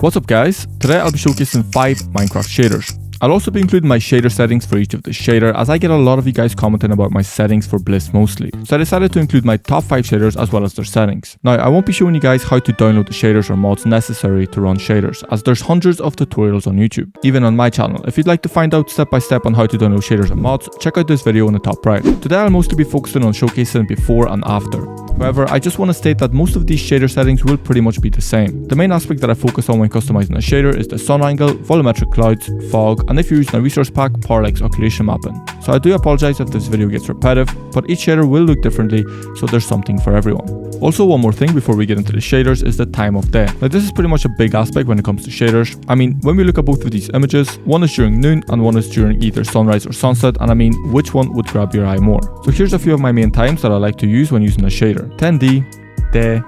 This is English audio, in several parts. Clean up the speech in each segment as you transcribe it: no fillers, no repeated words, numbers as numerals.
What's up guys, today I'll be showcasing 5 Minecraft shaders. I'll also be including my shader settings for each of the shader, as I get a lot of you guys commenting about my settings for Bliss mostly. So I decided to include my top 5 shaders as well as their settings. Now I won't be showing you guys how to download the shaders or mods necessary to run shaders, as there's hundreds of tutorials on YouTube, even on my channel. If you'd like to find out step by step on how to download shaders and mods, check out this video in the top right. Today I'll mostly be focusing on showcasing before and after. However, I just want to state that most of these shader settings will pretty much be the same. The main aspect that I focus on when customizing a shader is the sun angle, volumetric clouds, fog, and if you're using a resource pack, parallax occlusion mapping. So I do apologize if this video gets repetitive, but each shader will look differently, so there's something for everyone. Also, one more thing before we get into the shaders is the time of day. Now this is pretty much a big aspect when it comes to shaders. I mean, when we look at both of these images, one is during noon and one is during either sunrise or sunset, and I mean, which one would grab your eye more? So here's a few of my main times that I like to use when using a shader. 10D, day,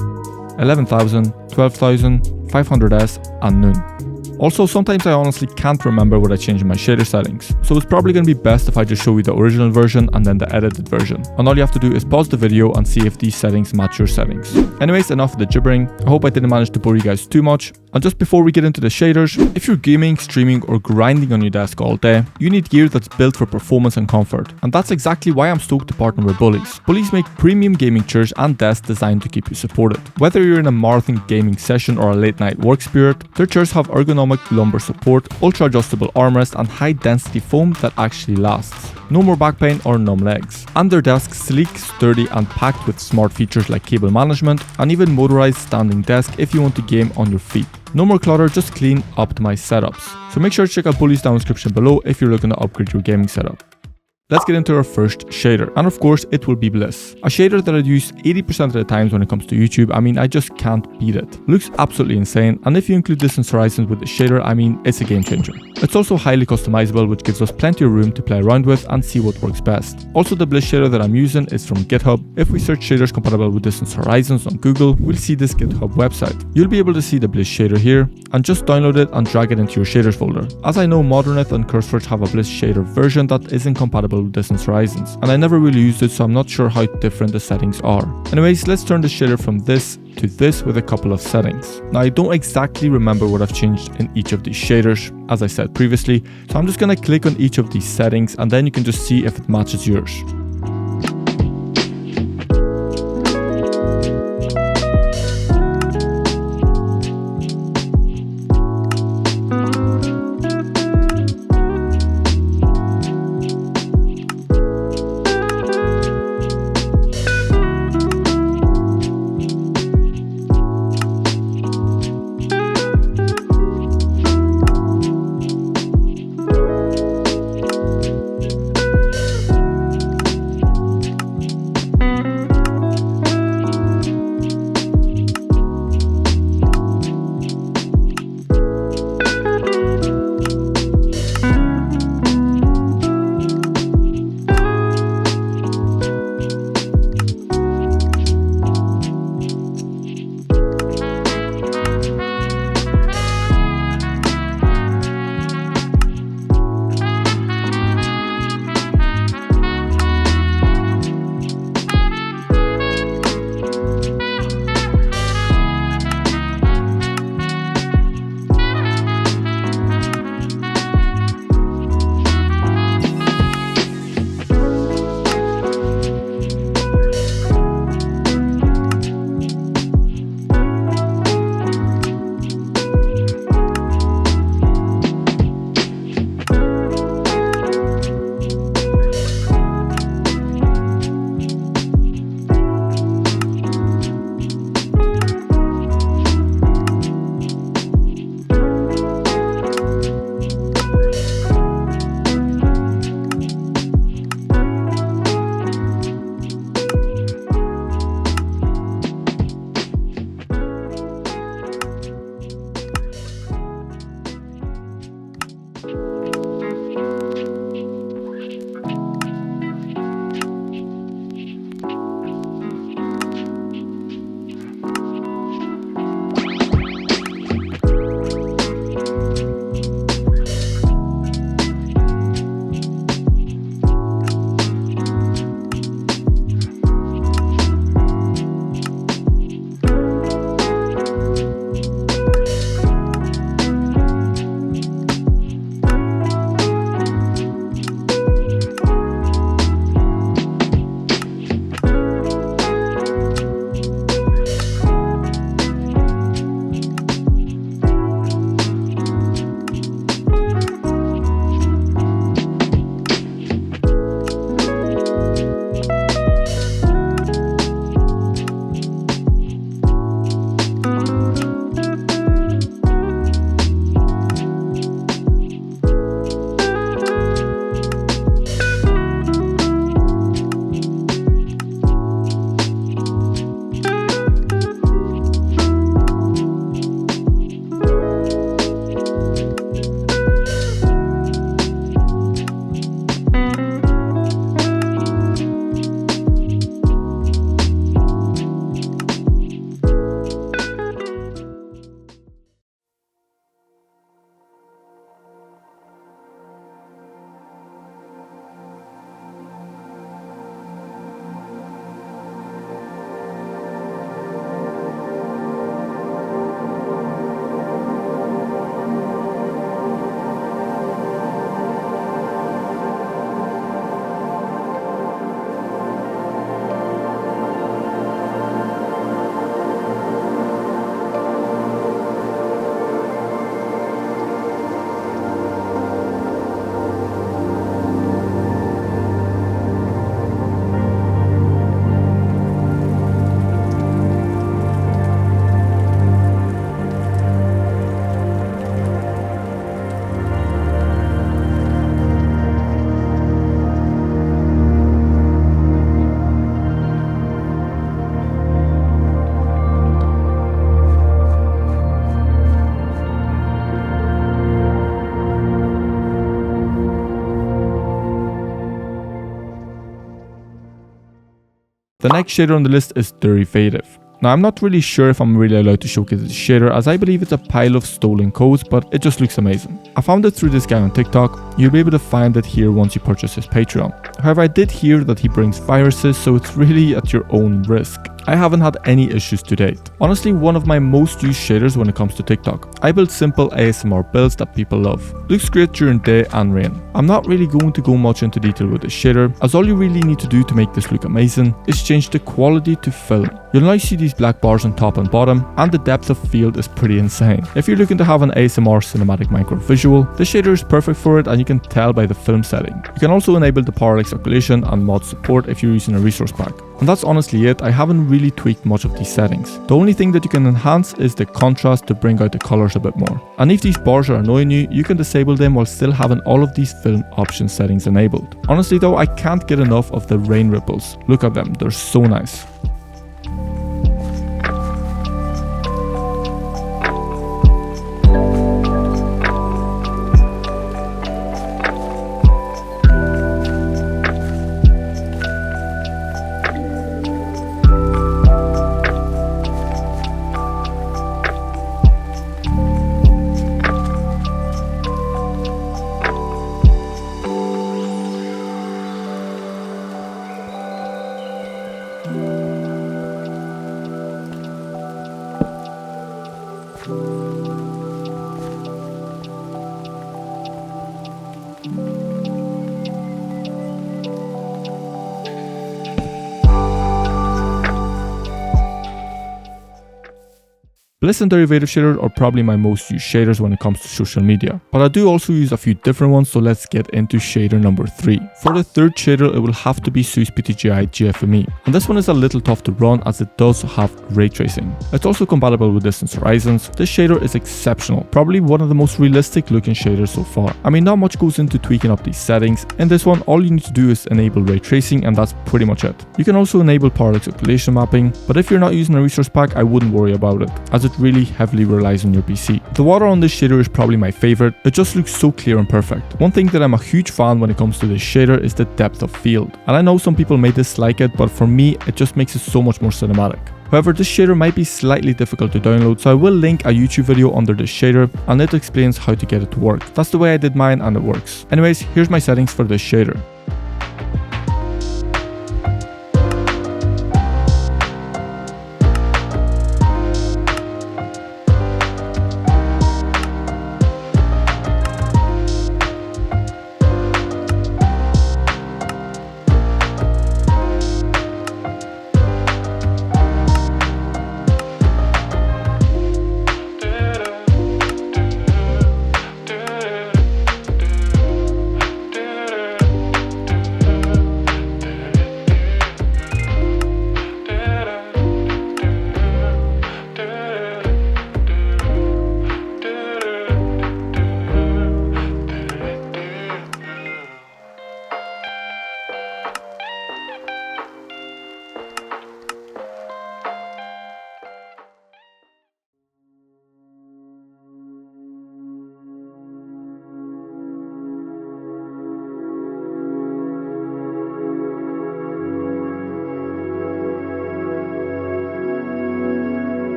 11,000, 12,000, 500S, and noon. Also, sometimes I honestly can't remember what I changed in my shader settings, so it's probably going to be best if I just show you the original version and then the edited version. And all you have to do is pause the video and see if these settings match your settings. Anyways, enough of the gibbering. I hope I didn't manage to bore you guys too much. And just before we get into the shaders, if you're gaming, streaming, or grinding on your desk all day, you need gear that's built for performance and comfort. And that's exactly why I'm stoked to partner with Boulies. Boulies make premium gaming chairs and desks designed to keep you supported. Whether you're in a marathon gaming session or a late night work spirit, their chairs have ergonomic lumbar support, ultra adjustable armrest, and high density foam that actually lasts. No more back pain or numb legs. And their desks sleek, sturdy, and packed with smart features like cable management and even motorized standing desk if you want to game on your feet. No more clutter, just clean, optimized setups. So make sure to check out Boulies down in the description below if you're looking to upgrade your gaming setup. Let's get into our first shader, and of course it will be Bliss. A shader that I'd use 80% of the times when it comes to YouTube. I mean, I just can't beat it. Looks absolutely insane, and if you include distance horizons with the shader, I mean, it's a game changer. It's also highly customizable, which gives us plenty of room to play around with and see what works best. Also, the Bliss shader that I'm using is from GitHub. If we search shaders compatible with distance horizons on Google, we'll see this GitHub website. You'll be able to see the Bliss shader here, and just download it and drag it into your shaders folder. As I know, Moderneth and Corsair have a Bliss shader version that isn't compatible with distance horizons, and I never really used it, so I'm not sure how different the settings are. Anyways, let's turn the shader from this to this with a couple of settings. Now I don't exactly remember what I've changed in each of these shaders, as I said previously, so I'm just gonna click on each of these settings and then you can just see if it matches yours. The next shader on the list is Derivative. Now I'm not really sure if I'm really allowed to showcase this shader, as I believe it's a pile of stolen codes, but it just looks amazing. I found it through this guy on TikTok. You'll be able to find it here once you purchase his Patreon. However, I did hear that he brings viruses, so it's really at your own risk. I haven't had any issues to date. Honestly, one of my most used shaders when it comes to TikTok. I build simple ASMR builds that people love. Looks great during day and rain. I'm not really going to go much into detail with this shader, as all you really need to do to make this look amazing is change the quality to film. You'll now see these black bars on top and bottom, and the depth of field is pretty insane. If you're looking to have an ASMR cinematic micro visual, this shader is perfect for it, and you can tell by the film setting. You can also enable the parallax calculation and mod support if you're using a resource pack. And that's honestly it. I haven't really tweaked much of these settings. The only thing that you can enhance is the contrast to bring out the colors a bit more. And if these bars are annoying you, you can disable them while still having all of these film option settings enabled. Honestly though, I can't get enough of the rain ripples. Look at them, they're so nice. Bliss and Derivative shader are probably my most used shaders when it comes to social media, but I do also use a few different ones, so let's get into shader number 3. For the third shader, it will have to be Seus PTGI GFME, and this one is a little tough to run as it does have ray tracing. It's also compatible with distance horizons. This shader is exceptional, probably one of the most realistic looking shaders so far. I mean, not much goes into tweaking up these settings. In this one, all you need to do is enable ray tracing, and that's pretty much it. You can also enable parallax calculation mapping, but if you're not using a resource pack, I wouldn't worry about it, as it really heavily relies on your PC. The water on this shader is probably my favorite. It just looks so clear and perfect. One thing that I'm a huge fan when it comes to this shader is the depth of field. And I know some people may dislike it, but for me, it just makes it so much more cinematic. However, this shader might be slightly difficult to download, so I will link a YouTube video under this shader, and it explains how to get it to work. That's the way I did mine, and it works. Anyways, here's my settings for this shader.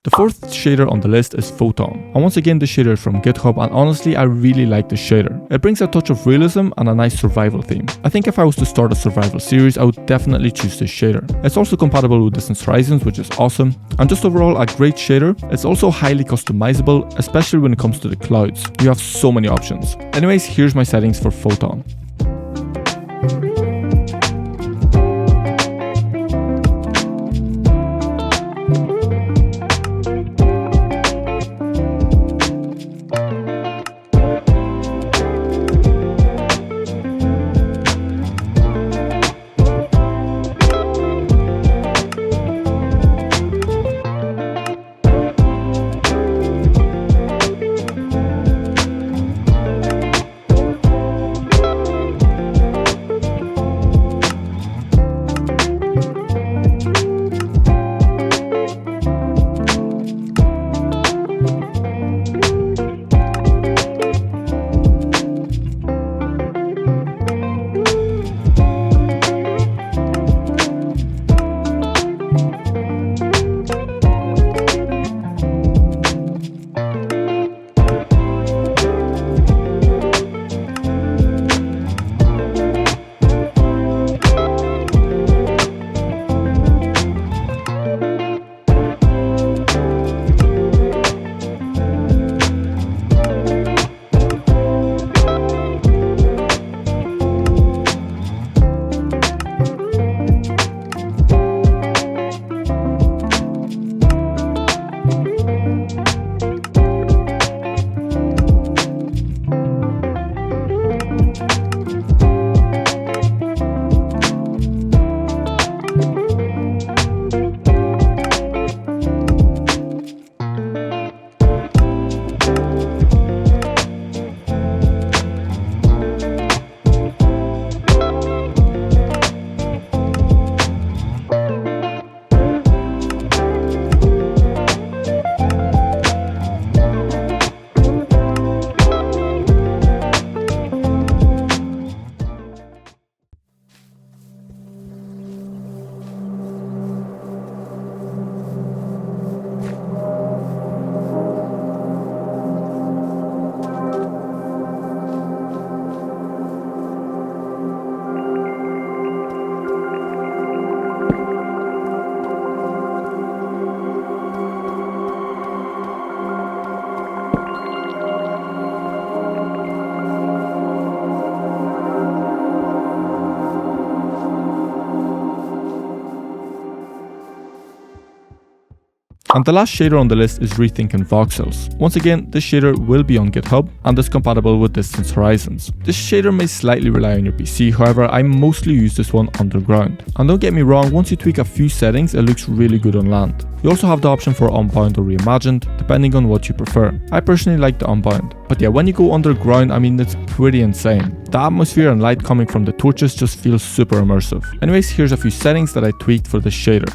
The fourth shader on the list is Photon, and once again this shader is from GitHub, and honestly I really like this shader. It brings a touch of realism and a nice survival theme. I think if I was to start a survival series, I would definitely choose this shader. It's also compatible with distance horizons, which is awesome, and just overall a great shader. It's also highly customizable, especially when it comes to the clouds. You have so many options. Anyways, here's my settings for Photon. And the last shader on the list is Rethinking Voxels. Once again, this shader will be on GitHub and is compatible with distance horizons. This shader may slightly rely on your PC, however I mostly use this one underground. And don't get me wrong, once you tweak a few settings it looks really good on land. You also have the option for unbound or reimagined, depending on what you prefer. I personally like the unbound. But yeah, when you go underground, I mean it's pretty insane. The atmosphere and light coming from the torches just feels super immersive. Anyways, here's a few settings that I tweaked for this shader.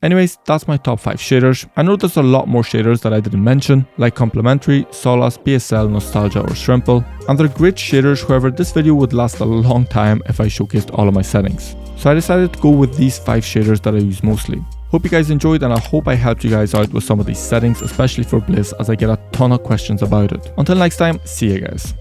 Anyways, that's my top 5 shaders. I know there's a lot more shaders that I didn't mention, like Complementary, Solace, BSL, Nostalgia or Shrimple, and they're great shaders, however this video would last a long time if I showcased all of my settings. So I decided to go with these 5 shaders that I use mostly. Hope you guys enjoyed, and I hope I helped you guys out with some of these settings, especially for Bliss, as I get a ton of questions about it. Until next time, see you guys.